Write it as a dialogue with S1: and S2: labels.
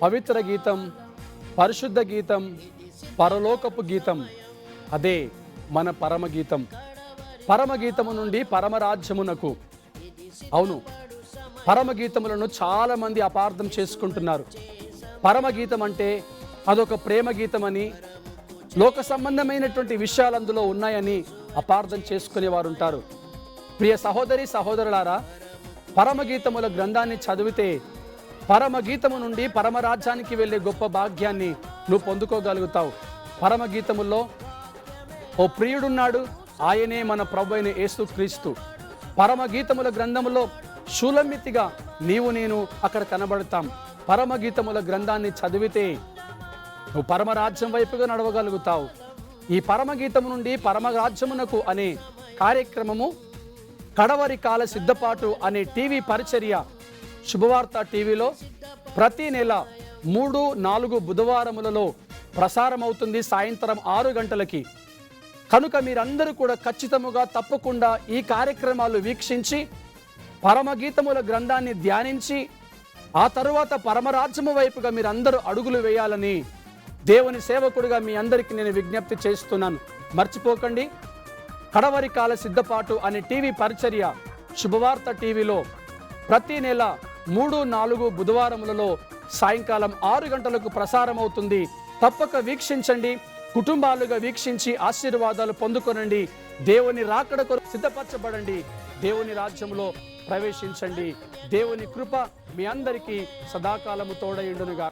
S1: పవిత్ర గీతం, పరిశుద్ధ గీతం, పరలోకపు గీతం. అదే మన పరమగీతం. పరమగీతము నుండి పరమరాజ్యమునకు. అవును, పరమగీతములను చాలా మంది అపార్థం చేసుకుంటున్నారు. పరమగీతం అంటే అదొక ప్రేమ గీతమని, లోక సంబంధమైనటువంటి విషయాలు అందులో ఉన్నాయని అపార్థం చేసుకునే వారు ఉంటారు. ప్రియ సహోదరి సహోదరులారా, పరమగీతముల గ్రంథాన్ని చదివితే పరమగీతము నుండి పరమరాజ్యానికి వెళ్ళే గొప్ప భాగ్యాన్ని నువ్వు పొందుకోగలుగుతావు. పరమగీతముల్లో ఓ ప్రియుడున్నాడు, ఆయనే మన ప్రభువైన యేసుక్రీస్తు. పరమగీతముల గ్రంథములో శూలమితిగా నీవు నేను అక్కడ కనబడతాం. పరమగీతముల గ్రంథాన్ని చదివితే నువ్వు పరమరాజ్యం వైపుగా నడవగలుగుతావు. ఈ పరమగీతము నుండి పరమరాజ్యమునకు అనే కార్యక్రమము కడవరి కాల సిద్ధపాటు అనే టీవీ పరిచర్య శుభవార్త టీవీలో ప్రతి నెల 3-4 బుధవారములలో ప్రసారమవుతుంది సాయంత్రం 6 గంటలకి. కనుక మీరందరూ కూడా ఖచ్చితముగా తప్పకుండా ఈ కార్యక్రమాలు వీక్షించి పరమగీతముల గ్రంథాన్ని ధ్యానించి ఆ తరువాత పరమరాజ్యము వైపుగా మీరందరూ అడుగులు వేయాలని దేవుని సేవకుడిగా మీ అందరికీ నేను విజ్ఞప్తి చేస్తున్నాను. మర్చిపోకండి, కడవరి కాల సిద్ధపాటు అనే టీవీ పరిచర్య శుభవార్త టీవీలో ప్రతి నెల 3-4 బుధవారములలో సాయంకాలం 6 గంటలకు ప్రసారం అవుతుంది. తప్పక వీక్షించండి, కుటుంబాలుగా వీక్షించి ఆశీర్వాదాలు పొందుకొనండి. దేవుని రాకడ కొరకు సిద్ధపరచబడండి, దేవుని రాజ్యంలో ప్రవేశించండి. దేవుని కృప మీ అందరికీ సదాకాలము తోడయుండునుగా.